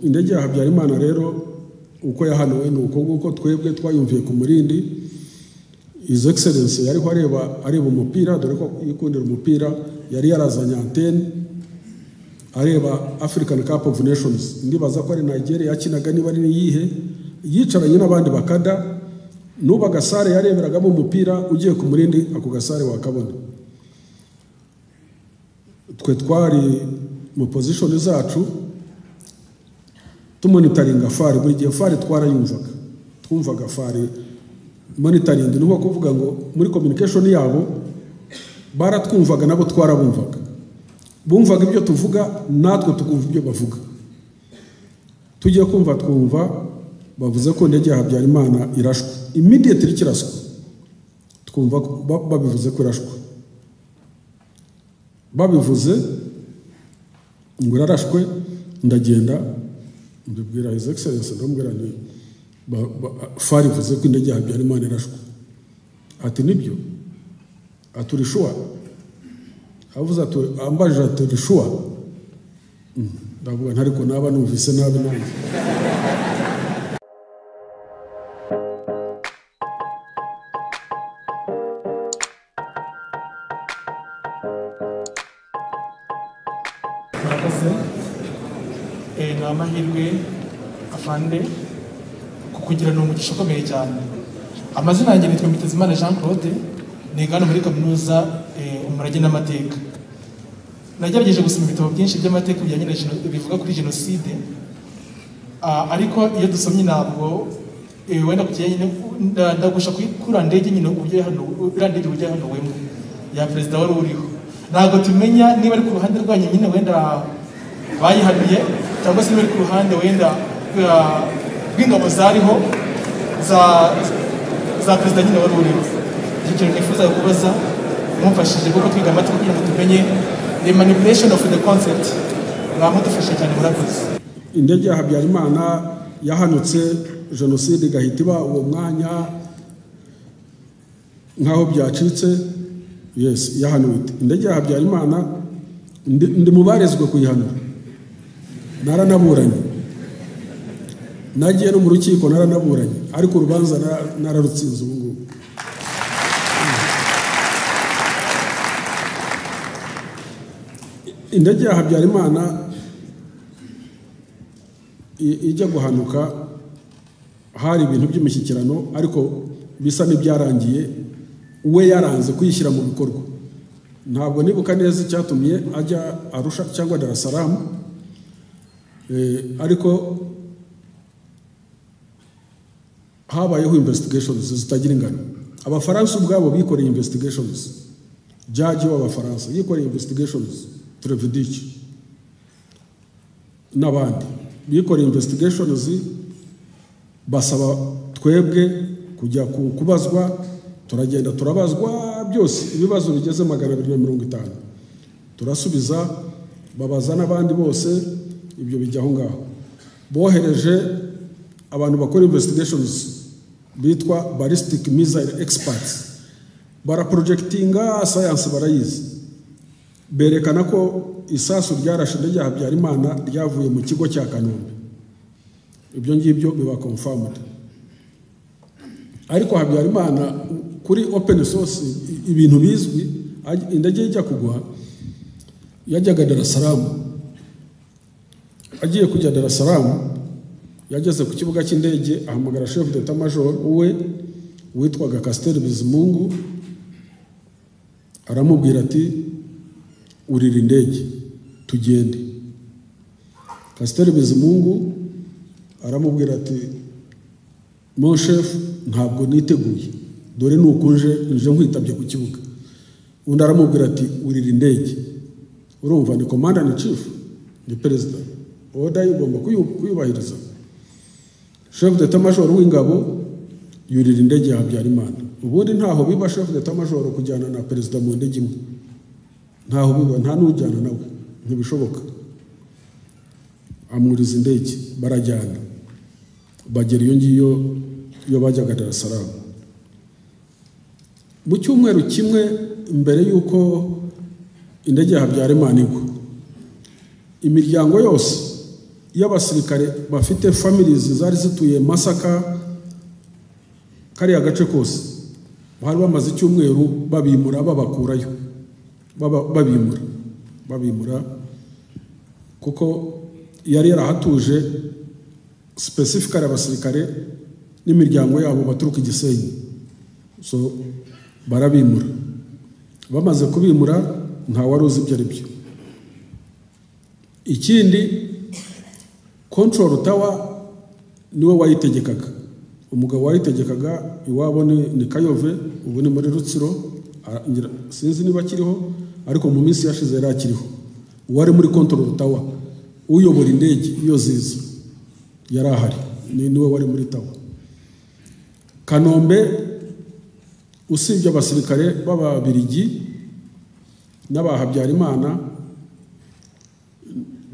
Indege ya Habyarimana rero uko yahanuwe nuko twebwe twayumviye ku Murindi. His Excellency yari areba umupira, dore ko yikundira umupira, yari yarazanye antenne areba African Cup of Nations. Ndibaza ko ari Nigeria yakinaga niba ari yihe, yicaranye n'abandi bakada, nuba gasare yareberagamo umupira ugiye ku Murindi, ako gasare wakabona. Twe twari mu position zacu tumonitoringa fari, buri gihe fari twumvaga fari. Monitoring nuko kuvuga ngo muri communication yabo baratwumvaga nabo twarabumvaga, bumvaga ibyo tuvuga natwe tukumva ibyo bavuga. Tugiye kumva twumva bavuze ko indege ya Habyarimana irashwe, immediately kiraswa twumva babivuze ko irashwe. Babivuze ngo irarashwe, ndagenda mbibwira His Excellency, ndamubwira ni fari vuze ko indege ya Habyarimana irashwe. Ati nibyo? Aturishwa? Avuze ati ambaje aturishwa? Ndavuga ntariko naba numvise nabi nanjye. Ni amahirwe afande kukugira n'umugisha ukomeye cyane. Amazina yanjye nitwa Mitezimana Jean Claude, nigana muri kaminuza umurage n'amateka. Nagerageje gusoma ibitabo byinshi by'amateka bivuga kuri jenoside, ariko iyo dusomye ntabwo wenda kujyanye ndagusha kuri ndege nyine uburyo hano irandege uburyo hano wemo ya president wari uriho. Ntabwo tumenya niba ari ku ruhande rwanyu nyine wenda bayihanuye cyangwa se niba ari ku ruhande wenda bw'ingabo zariho za president nyine wari uriho. Icyo kintu nifuza kubaza mumfashije kuko twiga amateka kugira ngo tumenye the manipulation of the concept. Mwamudufashe cyane murakoze. Indege ya Habyarimana yahanutse jenoside igahita iba uwo mwanya nkaho byacitse. Yes, yahanuwe. Indege ya Habyarimana ndi mubarezwe kuyihanura, naranaburanye, nagiye no mu rukiko naranaburanye, ariko urubanza nararutsinze ubu ngubu. Indege ya Habyarimana ijya guhanuka hari ibintu by'imishyikirano, ariko bisa n'ibyarangiye we yaranze kuyishyira mu bikorwa. Ntabwo nibuka neza icyatumye ajya Arusha cyangwa Dar es Salaam, ariko habayeho investigations zitagira ingano. Abafaransa ubwabo bikoreye investigations, judge w'Abafaransa yikoreye investigations, Trevidic n'abandi bikoreye investigations, basaba twebwe kujya kubazwa. Turagenda turabazwa byose, ibibazo bigeze 250 turasubiza, babaza n'abandi bose, ibyo bijya aho ngaho. Bohereje abantu bakora investigations bitwa ballistic missile experts, bara projectinga science barayizi, berekana ko isasu ryarashe indege ya Habyarimana ryavuye mu kigo cya Kanombe. Ibyo ngibyo biba confirmed. Ariko Habyarimana kuri open source ibintu bizwi, indege ijya kugwa yajyaga Dar es Salaam. Agiye kujya Dar es Salaam, yageze ku kibuga cy'indege ahamagara chef d'état major we witwaga Castel Bizimungu, aramubwira ati urira indege tugende. Castel Bizimungu aramubwira ati mon chef ntabwo niteguye, dore nukunje nje nkwitabye ku kibuga. Undi aramubwira ati urira indege. Urumva ni commander in chief, ni president, order igomba kuyubahiriza. Chef d'état major w'ingabo yurira indege ya Habyarimana. Ubundi ntaho biba chef d'état major kujyana na president mu ndege imwe, ntaho biba, nta n'ujyana nawe, ntibishoboka. Amuriza indege, barajyana, bagera iyo ngiyo yo bajyaga Dar es Salaam. Mu cyumweru kimwe mbere yuko indege ya Habyarimana igwa, imiryango yose y'abasirikare bafite families zari zituye Masaka kari agace kose bari bamaze icyumweru babimura babakurayo babimura kuko yari yarahatuje specifically abasirikare n'imiryango yabo baturuka Igisenyi. So barabimura, bamaze kubimura nta wari uzi ibyo ari byo. Ikindi control tower niwe wayitegekaga, umugabo wayitegekaga iwabo ni Kayove, ubu ni muri Rutsiro, sinzi niba kiriho ariko mu minsi yashize yari akiriho. Wari muri control tower uyobora indege iyo ziza yari ahari, niwe wari muri tower. Kanombe usibye abasirikare b'Ababiligi n'aba Habyarimana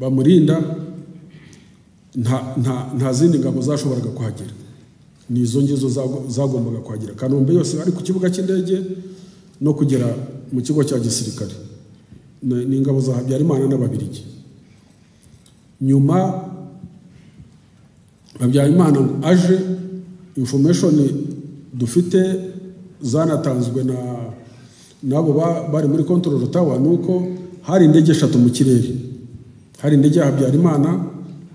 bamurinda, nta zindi ngabo zashoboraga kuhagera, ni izo ngizo zagombaga kuhagera. Kanombe yose ari ku kibuga cy'indege no kugera mu kigo cya gisirikare ni ingabo za Habyarimana n'Ababiligi. Nyuma Habyarimana aje, information dufite zanatanzwe nabo bari muri control tower nuko hari indege 3 mu kirere. Hari indege ya Habyarimana,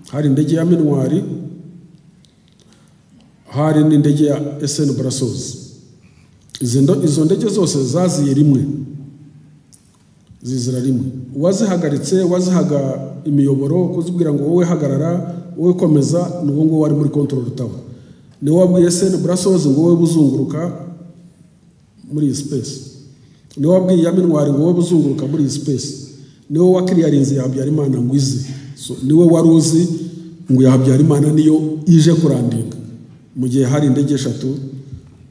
hari indege ya Minwari, hari n'indege ya SN Brasos. Izo ndege zose zaziye rimwe, zizira rimwe. Wazihagaritse, wazihaga imiyoboro kuzibwira ngo wowe hagarara, wowe komeza, n'uwo ngo wari muri control tower. Ni wabwiye SN Brasos ngo wowe buzunguruka muri space. Ni wabwiye ya Minwari ngo wowe buzunguruka muri space. Niwe wakiriyarinze ya Habyarimana ngo ize. So niwe waruzi ngo ya Habyarimana niyo ije kurandinga mu gihe hari indege 3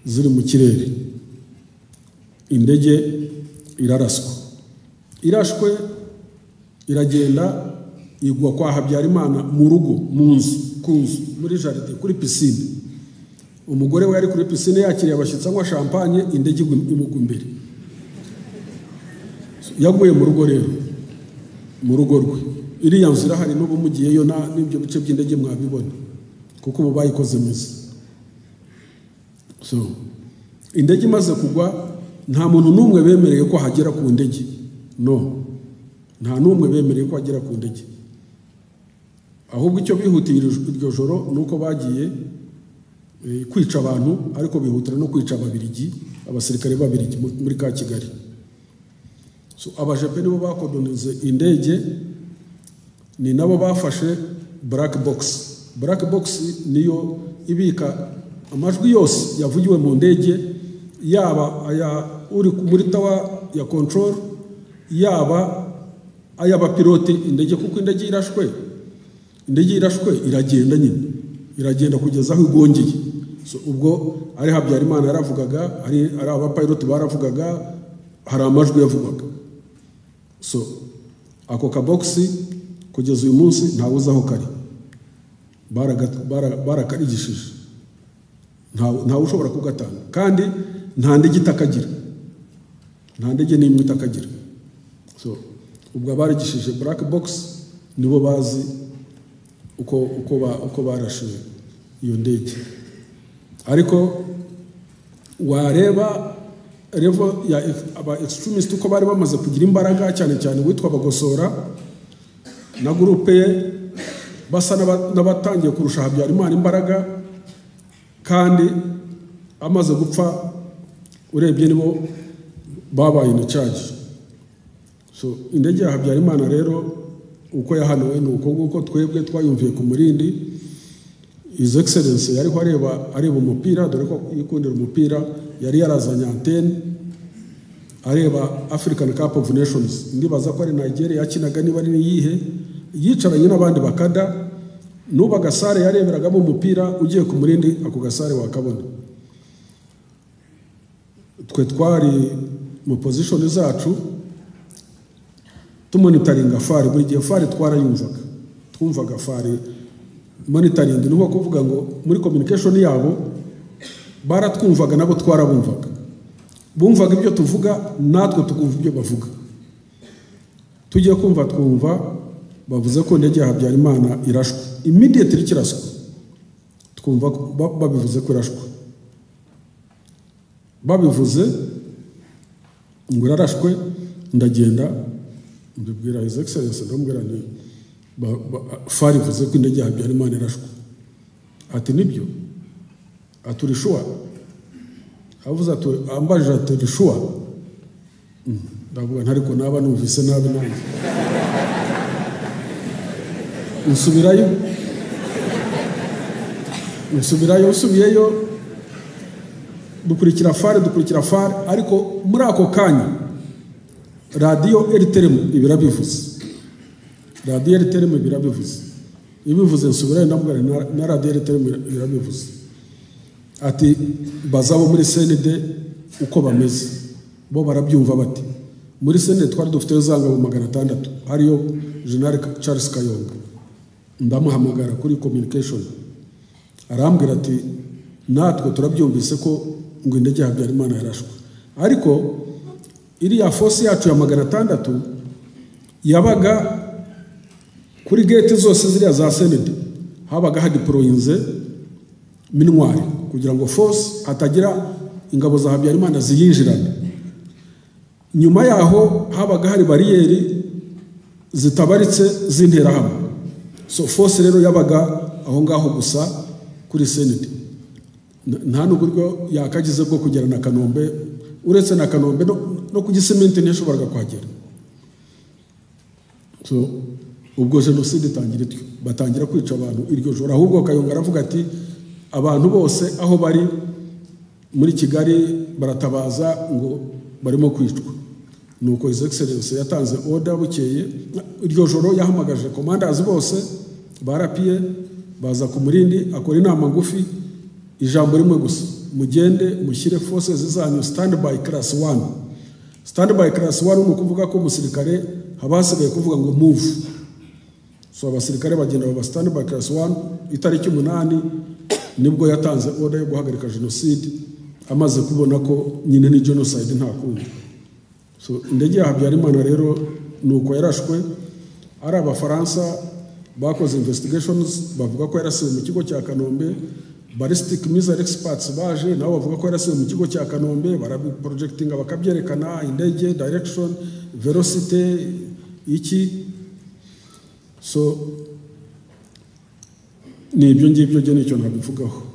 ziri mu kirere. Indege irashwe iragenda igwa kwa Habyarimana mu rugo, mu nzu, muri jardin, kuri piscine. Umugore we yari kuri piscine yakiriye abashyitsi anywa champagne, indege imugwa imbere. Yaguye mu rugo rero, mu rugo rwe. Iriya nzu irahari n'ubu mugiyeyo n'ibyo bice by'indege mwabibona kuko ubu bayikoze neza. So indege imaze kugwa nta muntu n'umwe bemereye ko hagera ku ndege. No, nta n'umwe bemereye ko hagera ku ndege. Ahubwo icyo bihutiye iryo joro nuko bagiye kwica abantu, ariko bihutira no kwica Ababiligi, abasirikare b'Ababiligi muri ka Kigali. So abajepe nibo bakodonize indege, ni nabo bafashe black box. Black box niyo ibika amajwi yose yavugiwe mu ndege, yaba aya uri muri tower ya control, yaba ay'abapilote indege, kuko indege irashwe iragenda nyine, iragenda kugeza aho igongeye. So ubwo ari Habyarimana yaravugaga, ari abapilote baravugaga, hari amajwi yavugaga. So ako ka box kugeza uyu munsi ntawe uzi aho kari, barakarigishije, ntawe ushobora kugatanga, kandi nta ndege itakagira, nta ndege n'imwe itakagira. So ubwo abarigishije black box nibo bazi uko barashe iyo ndege. Ariko wareba level ya aba extremist uko bari bamaze kugira imbaraga, cyane cyane witwa Bagosora na groupe ye, basa n'abatangiye kurusha Habyarimana imbaraga, kandi amaze gupfa urebye nibo babaye in charge. So indege ya Habyarimana rero uko yahanuwe nuko twebwe twayumviye ku Murindi. His Excellency yari areba umupira, dore ko yikundira umupira, yari yarazanye antenne areba African Cup of Nations. Ndibaza ko ari Nigeria yakinaga, niba ari yihe, yicaranye n'abandi bakada, nuba gasare yareberagamo umupira, ugiye ku Murindi ako gasare wakabona. Twe twari mu position zacu tumonitoringa fari, buri gihe fari twarayumvaga, twumvaga fari. Monitoring ni uko kuvuga ngo muri communication yabo baratwumvaga, nabo twarabumvaga, bumvaga ibyo tuvuga, natwe tukumva ibyo bavuga. Tugiye kumva twumva bavuze ko indege ya Habyarimana irashwe immediately kiraswa twumva babivuze ko irashwe babivuze ngo irarashwe ndagenda mbibwira His Excellency ndamubwira ni fari vuze ko indege ya Habyarimana irashwe ati nibyo aturishuwa avuze ati ambaje aturishuwa ndavuga ntariko naba numvise nabi nanjye usubiyeyo dukurikira fari ariko muri ako kanya radio RTM ibirabivuze ibivuze nsubirayo ndamubwira na radio RTM irabivuze ati bazabo muri CND uko bameze bo barabyumva bati muri CND twari dufite zangabo 600 hariyo General Charles Kayonga ndamuhamagara kuri communication arambwira ati natwe turabyumvise ko ngo indege ya Habyarimana yarashwe ariko iri ya force yacu ya 600 yabaga kuri gate zose ziriya za CND habaga hadiployinze minwari kugira ngo force hatagira ingabo za Habyarimana ziyinjirana nyuma yaho habaga hari bariyeri zitabaritse zintera hamwe so force rero yabaga aho ngaho gusa kuri CND nta n'uburyo yakagize bwo kugera na Kanombe uretse na Kanombe no ku Gisimenti ntishobora kwagera so ubwo jenoside batangira kwica abantu iryo joro ahubwo Kayonga aravuga ati abantu bose aho bari muri Kigali baratabaza ngo barimo kwicwa nuko His Excellency yatanze order bukeye iryo joro yahamagaje commanders bose barapiye baza ku Murindi akora inama ngufi ijambo rimwe gusa mugende mushyire forces zanyu standby class 1 ni ukuvuga ko umusirikare habasigaye kuvuga ngo move so abasirikare bagenda baba standby class 1 itariki 8 nibwo yatanze order yo guhagarika genocide amaze kubona ko nyine ni genocide nta kundi so indege ya Habyarimana rero nuko yarashwe ari abafaransa bakoze investigations bavuga ko yarasiwe mu kigo cya Kanombe ballistic missile experts baje nabo bavuga ko yarasiwe mu kigo cya Kanombe barabiprojectinga bakabyerekana indege direction velocity iki so ni ibyo ngibyo je nicyo nabivugaho